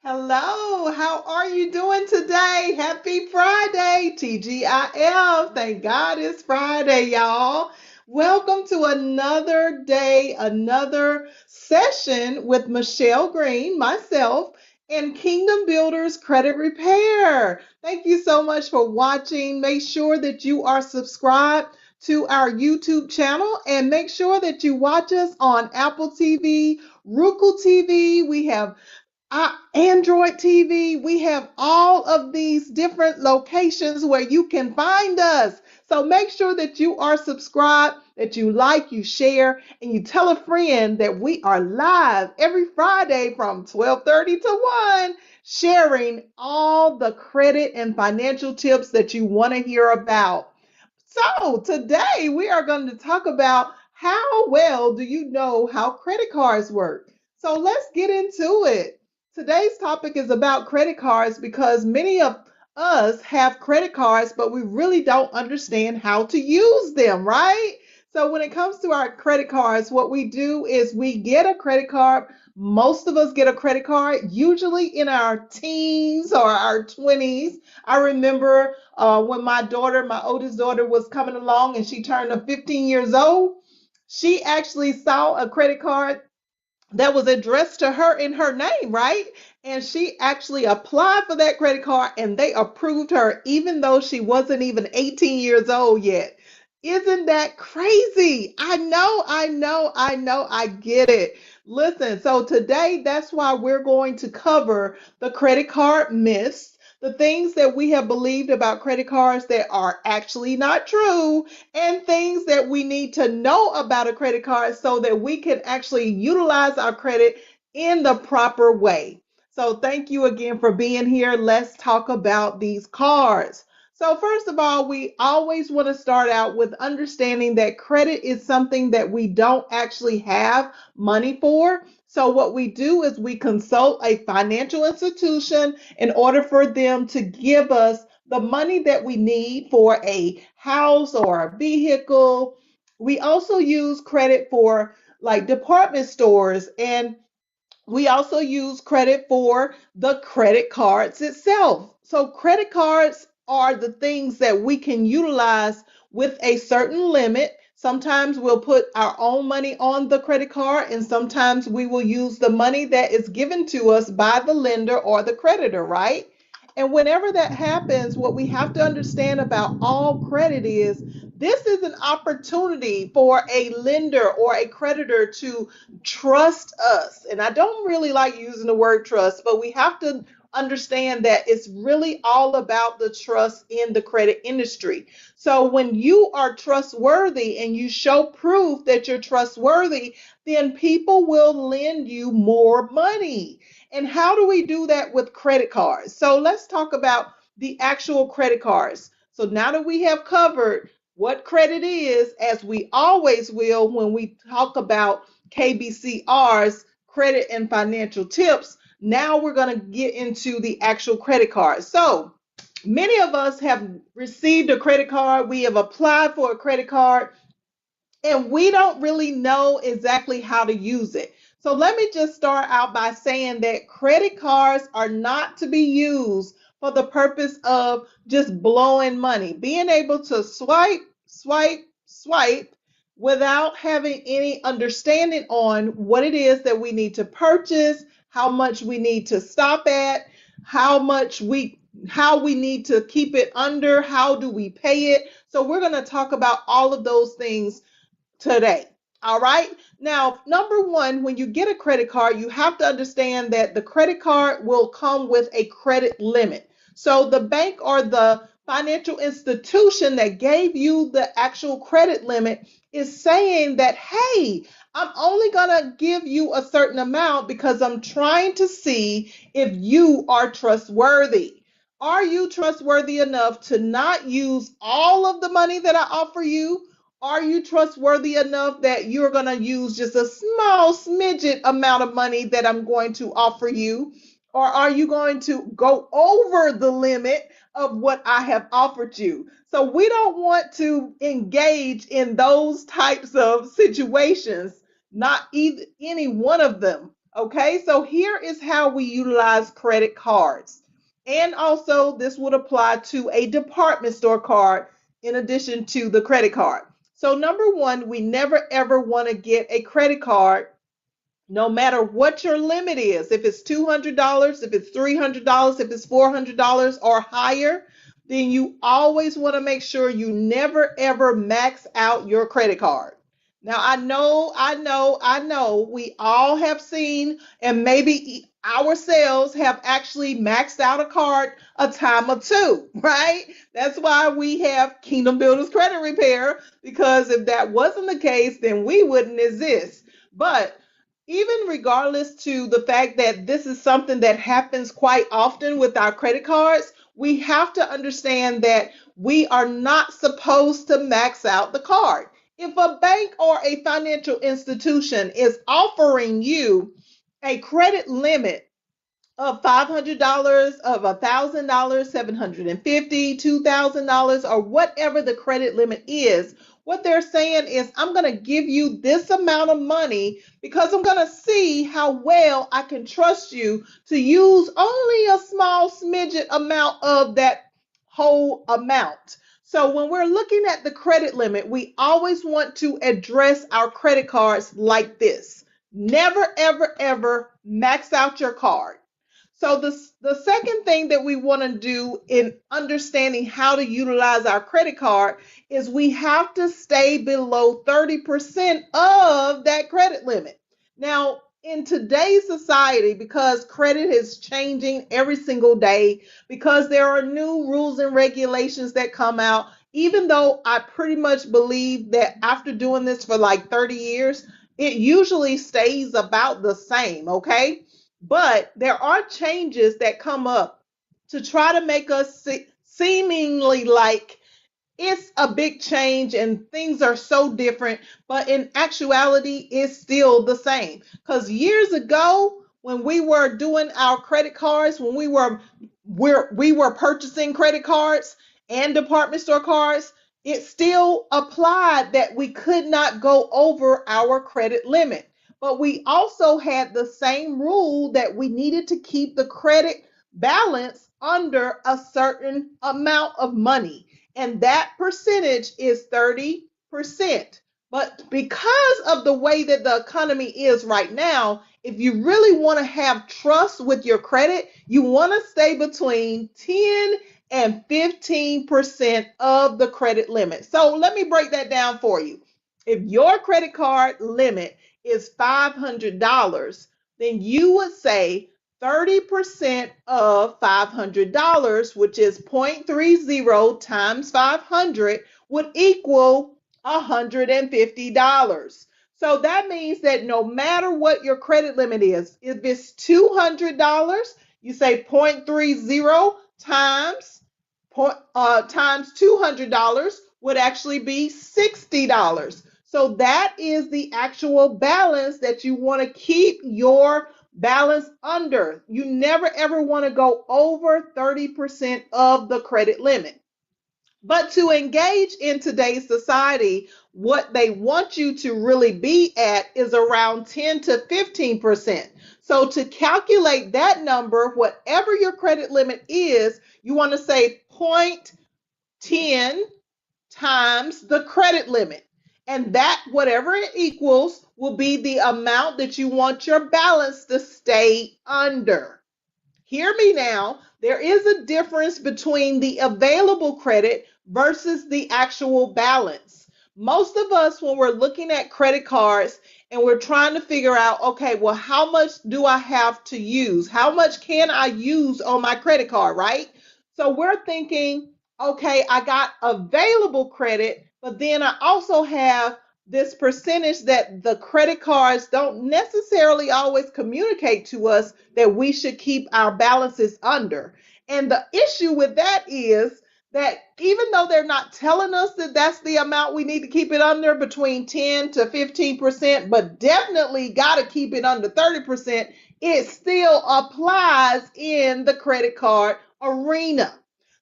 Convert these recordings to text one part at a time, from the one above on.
Hello, how are you doing today? Happy Friday, TGIF. Thank God it's Friday, y'all. Welcome to another day, another session with Michelle Green, myself, and Kingdom Builders Credit Repair. Thank you so much for watching. Make sure that you are subscribed to our YouTube channel and make sure that you watch us on Apple TV, Roku TV. We have Android TV. We have all of these different locations where you can find us. So make sure that you are subscribed, that you like, you share, and you tell a friend that we are live every Friday from 12:30 to 1, sharing all the credit and financial tips that you want to hear about. So today we are going to talk about how well do you know how credit cards work? So let's get into it. Today's topic is about credit cards because many of us have credit cards, but we really don't understand how to use them, right? So when it comes to our credit cards, what we do is we get a credit card. Most of us get a credit card, usually in our teens or our 20s. I remember when my daughter, my oldest daughter, was coming along and she turned 15 years old, she actually saw a credit card that was addressed to her in her name, right? And she actually applied for that credit card and they approved her, even though she wasn't even 18 years old yet. Isn't that crazy? I get it. Listen, so today that's why we're going to cover the credit card myths, the things that we have believed about credit cards that are actually not true, and things that we need to know about a credit card so that we can actually utilize our credit in the proper way. So, thank you again for being here. Let's talk about these cards. So, first of all, we always want to start out with understanding that credit is something that we don't actually have money for. So, what we do is we consult a financial institution in order for them to give us the money that we need for a house or a vehicle. We also use credit for like department stores, and we also use credit for the credit cards itself. So credit cards are the things that we can utilize with a certain limit. Sometimes we'll put our own money on the credit card, and sometimes we will use the money that is given to us by the lender or the creditor, right? And whenever that happens, what we have to understand about all credit is this is an opportunity for a lender or a creditor to trust us. And I don't really like using the word trust, but we have to understand that it's really all about the trust in the credit industry. So when you are trustworthy and you show proof that you're trustworthy, then people will lend you more money. And how do we do that with credit cards? So let's talk about the actual credit cards. So now that we have covered what credit is, as we always will when we talk about KBCR's credit and financial tips, now we're going to get into the actual credit card. So many of us have received a credit card, we have applied for a credit card, and we don't really know exactly how to use it. So let me just start out by saying that credit cards are not to be used for the purpose of just blowing money. Being able to swipe without having any understanding on what it is that we need to purchase, how much we need to stop at, how we need to keep it under, how do we pay it. So we're going to talk about all of those things today. All right. Now, number one, when you get a credit card, you have to understand that the credit card will come with a credit limit. So the bank or the financial institution that gave you the actual credit limit is saying that, hey, I'm only going to give you a certain amount because I'm trying to see if you are trustworthy. Are you trustworthy enough to not use all of the money that I offer you? Are you trustworthy enough that you're going to use just a small smidget amount of money that I'm going to offer you? Or are you going to go over the limit of what I have offered you? So we don't want to engage in those types of situations, not either, any one of them. Okay, so here is how we utilize credit cards. And also, this would apply to a department store card in addition to the credit card. So, number one, we never ever want to get a credit card no matter what your limit is. If it's $200, if it's $300, if it's $400 or higher, then you always want to make sure you never ever max out your credit card. Now, I know, we all have seen, and maybe ourselves have actually maxed out a card a time or two, right? That's why we have Kingdom Builders Credit Repair, because if that wasn't the case, then we wouldn't exist. But even regardless to the fact that this is something that happens quite often with our credit cards, we have to understand that we are not supposed to max out the card. If a bank or a financial institution is offering you a credit limit of $500, of $1,000, $750, $2,000, or whatever the credit limit is, what they're saying is, I'm going to give you this amount of money because I'm going to see how well I can trust you to use only a small smidget amount of that whole amount. So when we're looking at the credit limit, we always want to address our credit cards like this. Never, ever, ever max out your card. So the second thing that we want to do in understanding how to utilize our credit card is we have to stay below 30% of that credit limit. Now, in today's society, because credit is changing every single day, because there are new rules and regulations that come out, even though I pretty much believe that after doing this for like 30 years, it usually stays about the same, okay? But there are changes that come up to try to make us seemingly like it's a big change and things are so different, but in actuality, it's still the same. Because years ago, when we were doing our credit cards, when we were purchasing credit cards and department store cards, it still applied that we could not go over our credit limit. But we also had the same rule that we needed to keep the credit balance under a certain amount of money, and that percentage is 30%. But because of the way that the economy is right now, if you really want to have trust with your credit, you want to stay between 10 and 15% of the credit limit. So let me break that down for you. If your credit card limit is $500, then you would say 30% of $500, which is 0.30 times 500, would equal $150. So that means that no matter what your credit limit is, if it's $200, you say 0.30 times $200 would actually be $60. So that is the actual balance that you want to keep your balance under. You never ever want to go over 30% of the credit limit. But to engage in today's society, what they want you to really be at is around 10 to 15%. So to calculate that number, whatever your credit limit is, you want to say 0.10 times the credit limit. And that, whatever it equals, will be the amount that you want your balance to stay under. Hear me now. There is a difference between the available credit versus the actual balance. Most of us, when we're looking at credit cards and we're trying to figure out, okay, well, how much do I have to use? How much can I use on my credit card, right? So we're thinking, okay, I got available credit, but then I also have this percentage that the credit cards don't necessarily always communicate to us that we should keep our balances under. And the issue with that is that even though they're not telling us that that's the amount we need to keep it under, between 10 to 15%, but definitely got to keep it under 30%, it still applies in the credit card arena.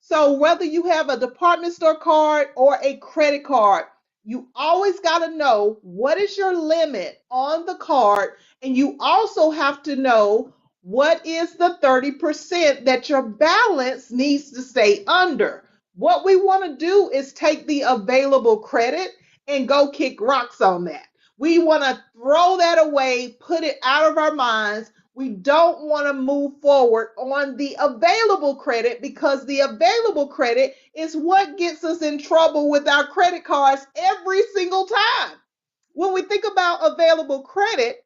So whether you have a department store card or a credit card, You always got to know what is your limit on the card, and you also have to know what is the 30% that your balance needs to stay under. What we want to do is take the available credit and go kick rocks on that. We want to throw that away, put it out of our minds. We don't want to move forward on the available credit, because the available credit is what gets us in trouble with our credit cards every single time. When we think about available credit,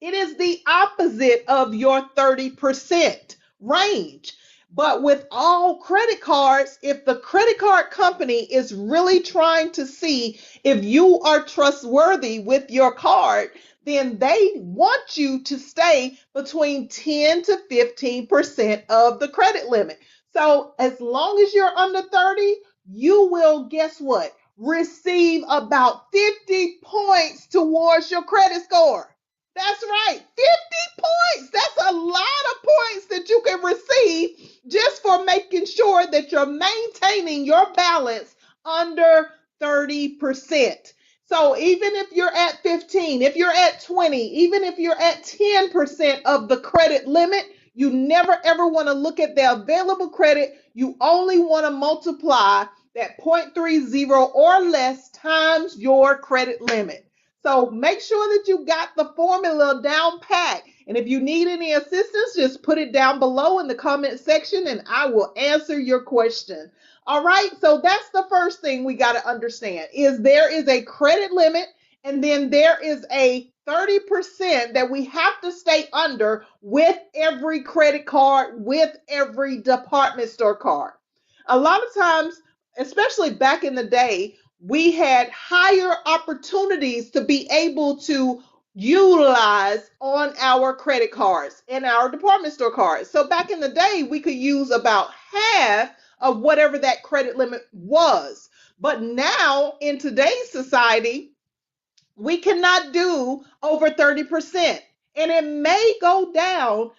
it is the opposite of your 30% range. But with all credit cards, if the credit card company is really trying to see if you are trustworthy with your card, then they want you to stay between 10 to 15% of the credit limit. So as long as you're under 30, you will, guess what? Receive about 50 points towards your credit score. That's right, 50 points. That's a lot of points that you can receive just for making sure that you're maintaining your balance under 30%. So even if you're at 15, if you're at 20, even if you're at 10% of the credit limit, you never ever want to look at the available credit. You only want to multiply that 0.30 or less times your credit limit. So make sure that you got the formula down pat. And if you need any assistance, just put it down below in the comment section and I will answer your question. All right, so that's the first thing we got to understand is there is a credit limit, and then there is a 30% that we have to stay under with every credit card, with every department store card. A lot of times, especially back in the day, we had higher opportunities to be able to utilize on our credit cards and our department store cards. So back in the day, we could use about half of whatever that credit limit was. But now in today's society, we cannot do over 30%. And it may go down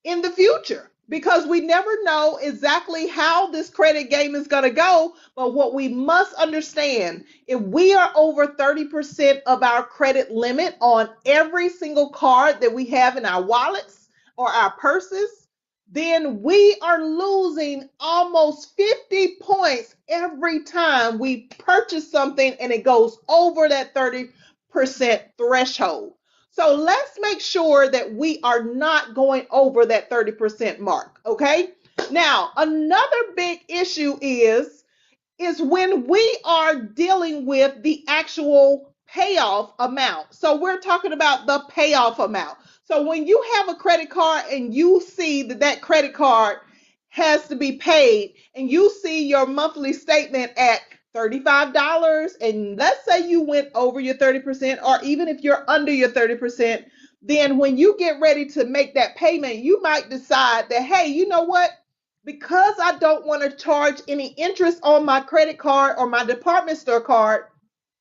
in the future because we never know exactly how this credit game is going to go. But what we must understand, if we are over 30% of our credit limit on every single card that we have in our wallets or our purses, then we are losing almost 50 points every time we purchase something and it goes over that 30% threshold. So let's make sure that we are not going over that 30% mark, okay? Now, another big issue is when we are dealing with the actual payoff amount. So we're talking about the payoff amount. So when you have a credit card and you see that that credit card has to be paid and you see your monthly statement at $35, and let's say you went over your 30%, or even if you're under your 30%, then when you get ready to make that payment, you might decide that, hey, you know what? Because I don't want to charge any interest on my credit card or my department store card,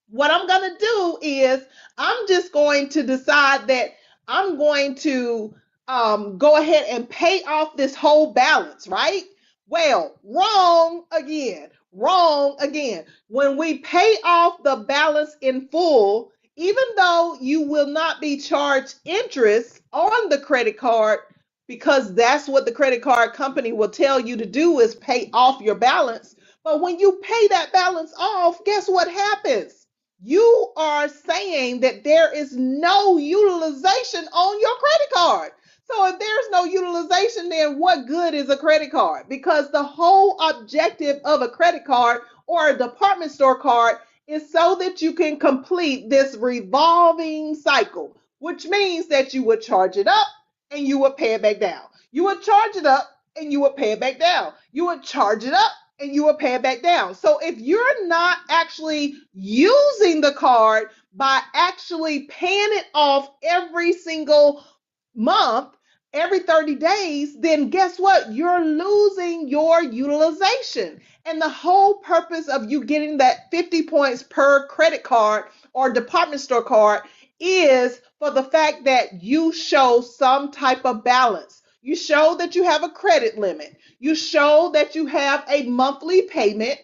what I'm going to do is I'm just going to decide that I'm going to go ahead and pay off this whole balance, right? Well, wrong again. Wrong again. When we pay off the balance in full, even though you will not be charged interest on the credit card, because that's what the credit card company will tell you to do is pay off your balance. But when you pay that balance off, guess what happens? You are saying that there is no utilization on your credit card. So if there's no utilization, then what good is a credit card? Because the whole objective of a credit card or a department store card is so that you can complete this revolving cycle, which means that you would charge it up and you would pay it back down. You would charge it up and you would pay it back down. You would charge it up and you would pay it back down. So if you're not actually using the card by actually paying it off every single month, every 30 days, then guess what? You're losing your utilization. And the whole purpose of you getting that 50 points per credit card or department store card is for the fact that you show some type of balance. You show that you have a credit limit. You show that you have a monthly payment.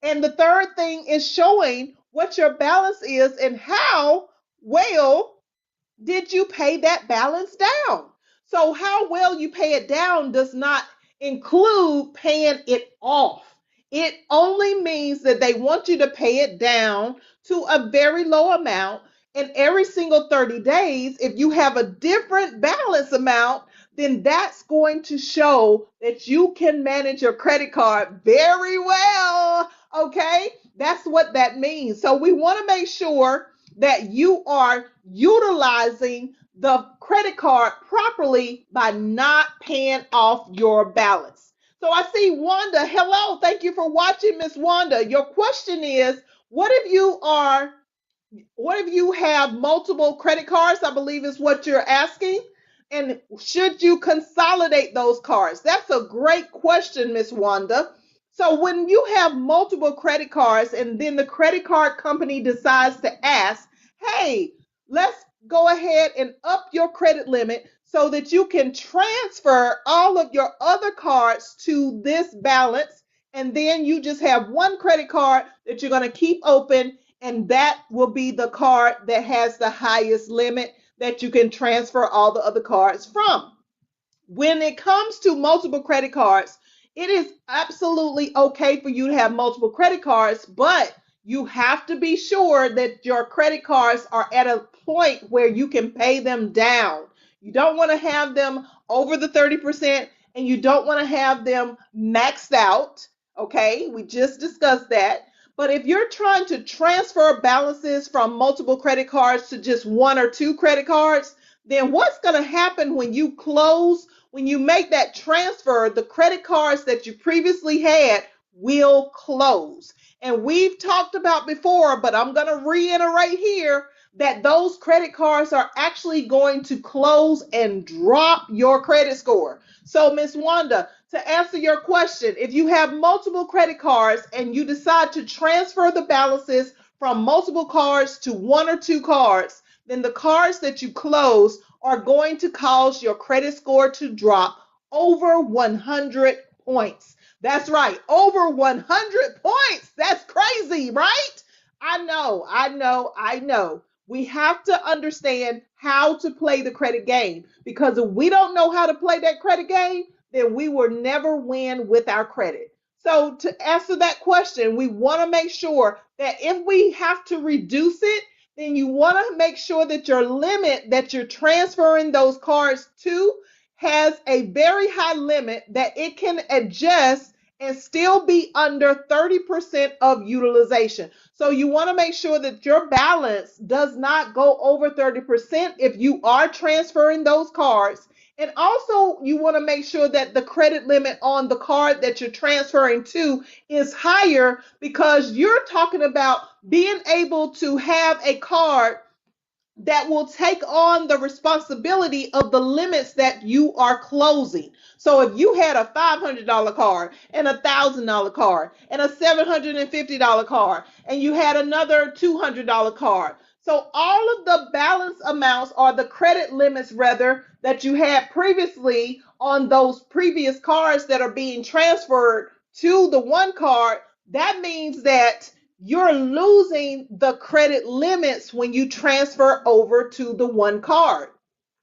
And the third thing is showing what your balance is and how well did you pay that balance down? So how well you pay it down does not include paying it off. It only means that they want you to pay it down to a very low amount. And every single 30 days, if you have a different balance amount, then that's going to show that you can manage your credit card very well. Okay? That's what that means. So we want to make sure that you are utilizing the credit card properly by not paying off your balance. So I see Wanda. Hello. Thank you for watching, Miss Wanda. Your question is, what if you have multiple credit cards? I believe is what you're asking. And should you consolidate those cards? That's a great question, Miss Wanda. So when you have multiple credit cards and then the credit card company decides to ask, hey, let's go ahead and up your credit limit so that you can transfer all of your other cards to this balance. And then you just have one credit card that you're going to keep open, and that will be the card that has the highest limit that you can transfer all the other cards from. When it comes to multiple credit cards, it is absolutely okay for you to have multiple credit cards, but you have to be sure that your credit cards are at a point where you can pay them down. You don't want to have them over the 30%, and you don't want to have them maxed out. Okay, we just discussed that. But if you're trying to transfer balances from multiple credit cards to just one or two credit cards, then what's going to happen when you close, when you make that transfer, the credit cards that you previously had will close. And we've talked about before, but I'm going to reiterate here that those credit cards are actually going to close and drop your credit score. So, Miss Wanda, to answer your question, if you have multiple credit cards and you decide to transfer the balances from multiple cards to one or two cards, then the cards that you close are going to cause your credit score to drop over 100 points. That's right, over 100 points. That's crazy, right? I know. We have to understand how to play the credit game, because if we don't know how to play that credit game, then we will never win with our credit. So to answer that question, we want to make sure that if we have to reduce it, then you want to make sure that your limit that you're transferring those cards to has a very high limit that it can adjust and still be under 30% of utilization. So you want to make sure that your balance does not go over 30% if you are transferring those cards. And also, you want to make sure that the credit limit on the card that you're transferring to is higher, because you're talking about being able to have a card that will take on the responsibility of the limits that you are closing. So if you had a $500 card and a $1,000 card and a $750 card, and you had another $200 card, so all of the balance amounts, or the credit limits rather, that you had previously on those previous cards that are being transferred to the one card, that means that you're losing the credit limits when you transfer over to the one card.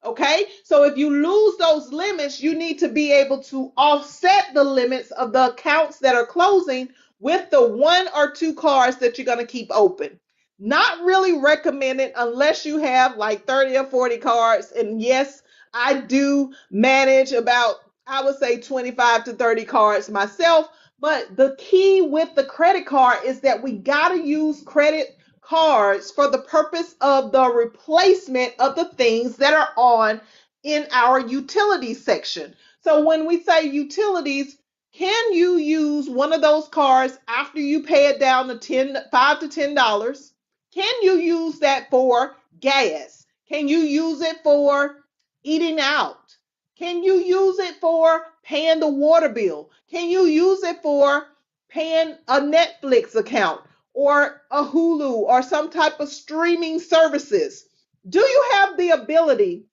Okay, so if you lose those limits, you need to be able to offset the limits of the accounts that are closing with the one or two cards that you're going to keep open. Not really recommended unless you have like 30 or 40 cards. And yes, I do manage about, I would say, 25 to 30 cards myself. But the key with the credit card is that we got to use credit cards for the purpose of the replacement of the things that are on in our utilities section. So when we say utilities, can you use one of those cards after you pay it down to $5 to $10? Can you use that for gas? Can you use it for eating out? Can you use it for paying the water bill? Can you use it for paying a Netflix account or a Hulu or some type of streaming services? Do you have the ability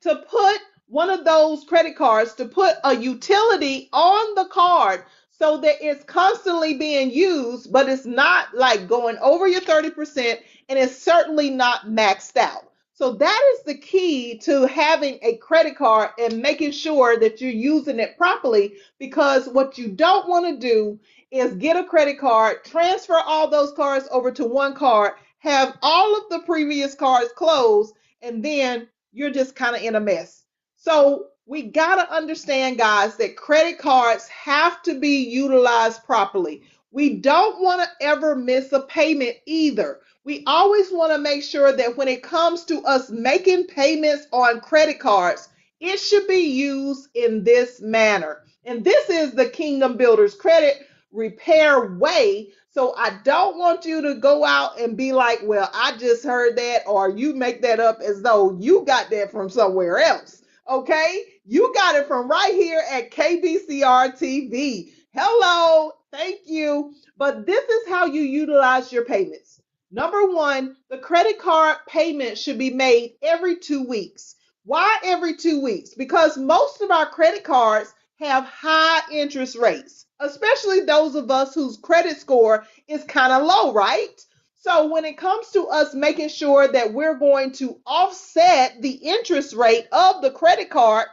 to put one of those credit cards, to put a utility on the card so that it's constantly being used, but it's not like going over your 30%, and it's certainly not maxed out. So that is the key to having a credit card and making sure that you're using it properly, because what you don't want to do is get a credit card, transfer all those cards over to one card, have all of the previous cards closed, and then you're just kind of in a mess. So we got to understand, guys, that credit cards have to be utilized properly. We don't want to ever miss a payment either. We always want to make sure that when it comes to us making payments on credit cards, it should be used in this manner. And this is the Kingdom Builders Credit Repair way. So I don't want you to go out and be like, well, I just heard that, or you make that up as though you got that from somewhere else. Okay? You got it from right here at KBCR TV. Hello. Thank you. But this is how you utilize your payments. Number one, the credit card payment should be made every 2 weeks. Why every 2 weeks? Because most of our credit cards have high interest rates, especially those of us whose credit score is kind of low, right? So when it comes to us making sure that we're going to offset the interest rate of the credit card,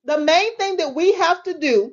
the main thing that we have to do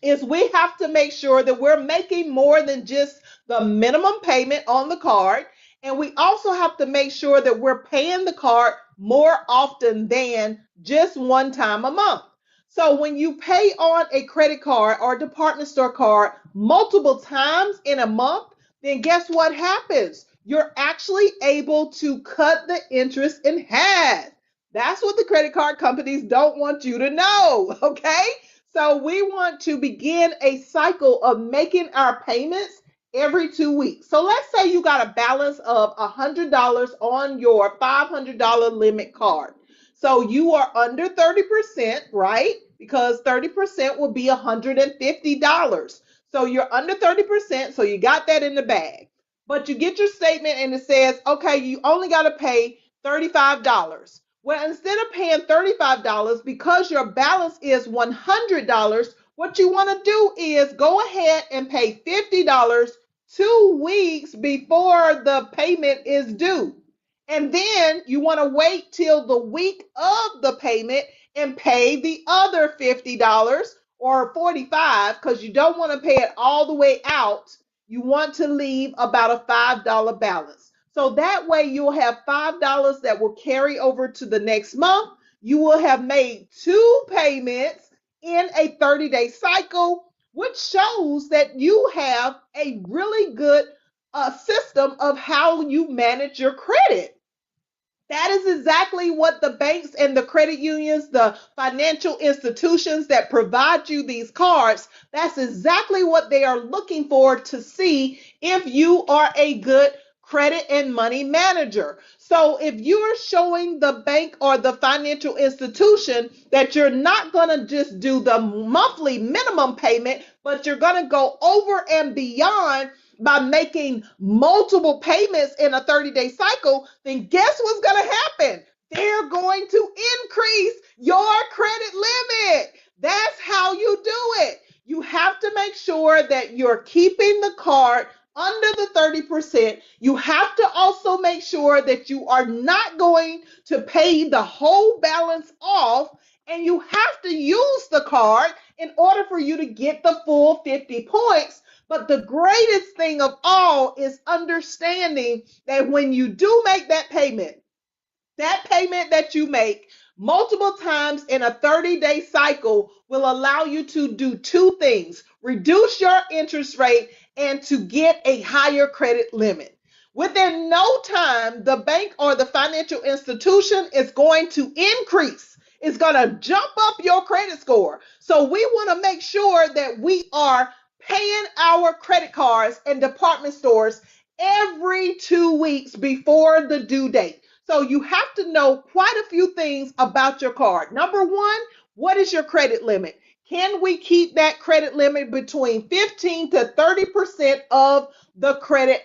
is we have to make sure that we're making more than just the minimum payment on the card. And we also have to make sure that we're paying the card more often than just one time a month. So when you pay on a credit card or department store card multiple times in a month, then guess what happens? You're actually able to cut the interest in half. That's what the credit card companies don't want you to know, okay? So we want to begin a cycle of making our payments every 2 weeks. So let's say you got a balance of $100 on your $500 limit card. So you are under 30%, right? Because 30% will be $150. So you're under 30%, so you got that in the bag. But you get your statement and it says, okay, you only got to pay $35. Well, instead of paying $35, because your balance is $100, what you want to do is go ahead and pay $50 2 weeks before the payment is due. And then you want to wait till the week of the payment and pay the other $50 or $45, because you don't want to pay it all the way out. You want to leave about a $5 balance. So that way you'll have $5 that will carry over to the next month. You will have made 2 payments in a 30-day cycle, which shows that you have a really good system of how you manage your credit. That is exactly what the banks and the credit unions, the financial institutions that provide you these cards, that's exactly what they are looking for to see if you are a good credit and money manager. So if you're showing the bank or the financial institution that you're not going to just do the monthly minimum payment, but you're going to go over and beyond by making multiple payments in a 30-day cycle, then guess what's going to happen? They're going to increase your credit limit. That's how you do it. You have to make sure that you're keeping the card under the 30%. You have to also make sure that you are not going to pay the whole balance off, and you have to use the card in order for you to get the full 50 points. But the greatest thing of all is understanding that when you do make that payment that you make multiple times in a 30-day cycle will allow you to do 2 things: reduce your interest rate and to get a higher credit limit. Within no time, the bank or the financial institution is going to increase. It's going to jump up your credit score. So we want to make sure that we are paying our credit cards and department stores every 2 weeks before the due date. So you have to know quite a few things about your card. Number one, what is your credit limit? Can we keep that credit limit between 15 to 30% of the credit?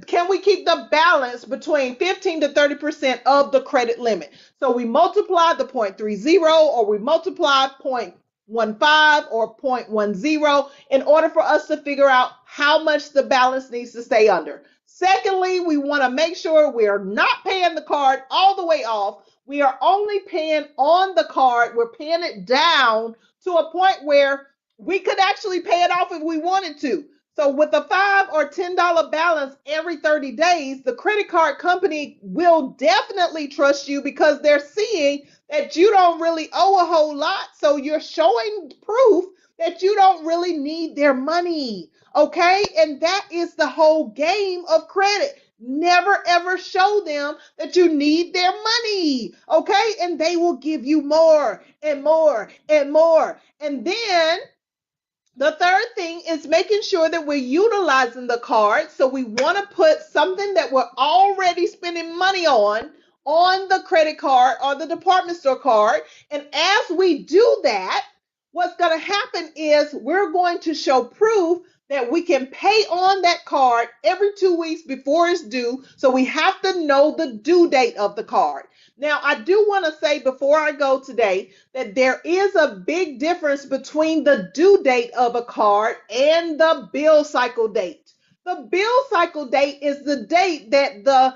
Can we keep the balance between 15 to 30% of the credit limit? So we multiply the 0.30 or we multiply 0.10 0.15 or 0.10 in order for us to figure out how much the balance needs to stay under. Secondly, we want to make sure we are not paying the card all the way off. We are only paying on the card. We're paying it down to a point where we could actually pay it off if we wanted to. So with a $5 or $10 balance every 30 days, the credit card company will definitely trust you because they're seeing that you don't really owe a whole lot. So you're showing proof that you don't really need their money. Okay? And that is the whole game of credit. Never ever show them that you need their money. Okay? And they will give you more and more and more. And then the third thing is making sure that we're utilizing the card. So we want to put something that we're already spending money on the credit card or the department store card. And as we do that, what's going to happen is we're going to show proof that we can pay on that card every 2 weeks before it's due. So we have to know the due date of the card. Now, I do want to say before I go today that there is a big difference between the due date of a card and the bill cycle date. The bill cycle date is the date that the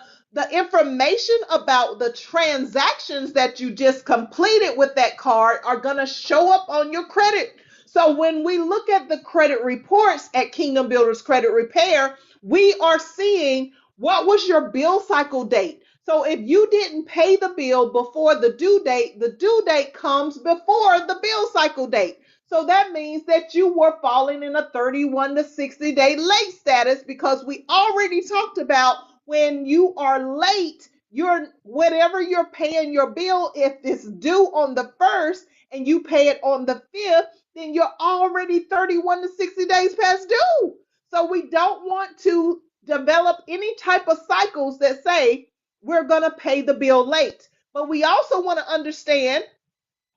information about the transactions that you just completed with that card are going to show up on your credit. So when we look at the credit reports at Kingdom Builders Credit Repair, we are seeing what was your bill cycle date. So if you didn't pay the bill before the due date comes before the bill cycle date. So that means that you were falling in a 31 to 60 day late status because we already talked about when you are late, whatever you're paying your bill, if it's due on the 1st and you pay it on the 5th, then you're already 31 to 60 days past due. So we don't want to develop any type of cycles that say we're going to pay the bill late. But we also want to understand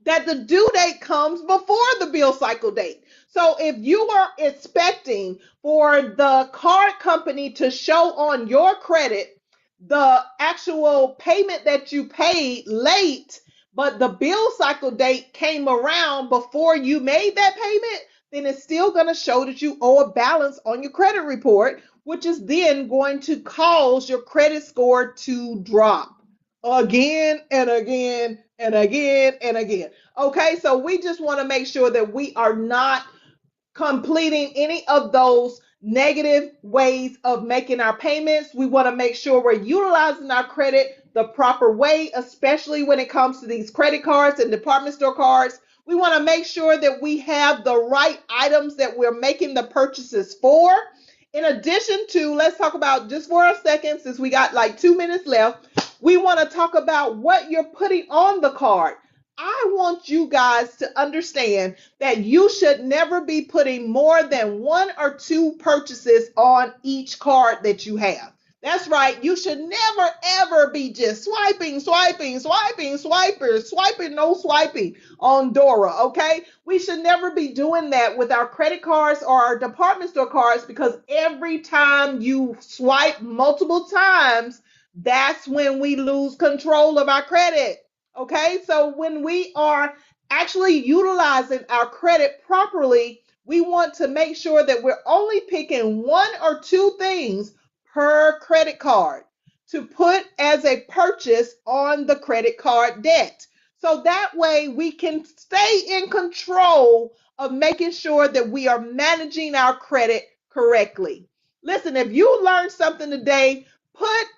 that the due date comes before the bill cycle date. So if you are expecting for the card company to show on your credit the actual payment that you paid late, but the bill cycle date came around before you made that payment, then it's still going to show that you owe a balance on your credit report, which is then going to cause your credit score to drop again and again and again and again. Okay, so we just want to make sure that we are not completing any of those negative ways of making our payments. We want to make sure we're utilizing our credit the proper way, especially when it comes to these credit cards and department store cards. We want to make sure that we have the right items that we're making the purchases for. In addition to, let's talk about just for a second, since we got like 2 minutes left, we want to talk about what you're putting on the card. I want you guys to understand that you should never be putting more than 1 or 2 purchases on each card that you have. That's right. You should never, ever be just swiping, no swiping on Dora, okay? We should never be doing that with our credit cards or our department store cards because every time you swipe multiple times, that's when we lose control of our credit, okay? So when we are actually utilizing our credit properly, we want to make sure that we're only picking 1 or 2 things per credit card to put as a purchase on the credit card debt. So that way we can stay in control of making sure that we are managing our credit correctly. Listen, if you learned something today, put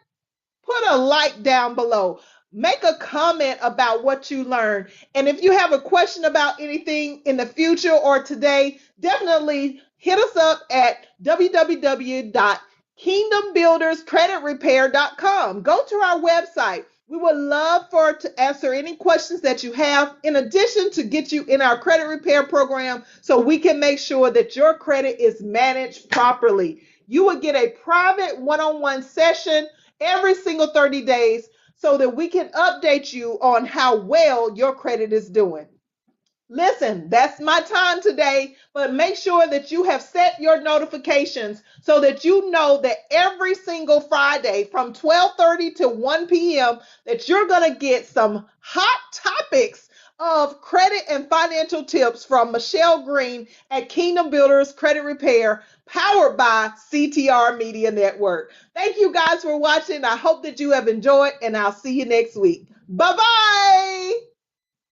a like down below. Make a comment about what you learned. And if you have a question about anything in the future or today, definitely hit us up at www.kingdombuilderscreditrepair.com. Go to our website. We would love to answer any questions that you have, in addition to get you in our credit repair program so we can make sure that your credit is managed properly. You will get a private one-on-one session every single 30 days so that we can update you on how well your credit is doing. Listen, that's my time today, but make sure that you have set your notifications so that you know that every single Friday from 12:30 to 1 p.m. that you're going to get some hot topics of credit and financial tips from Michelle Green at Kingdom Builders Credit Repair, powered by CTR Media Network. Thank you guys for watching. I hope that you have enjoyed, and I'll see you next week. Bye-bye.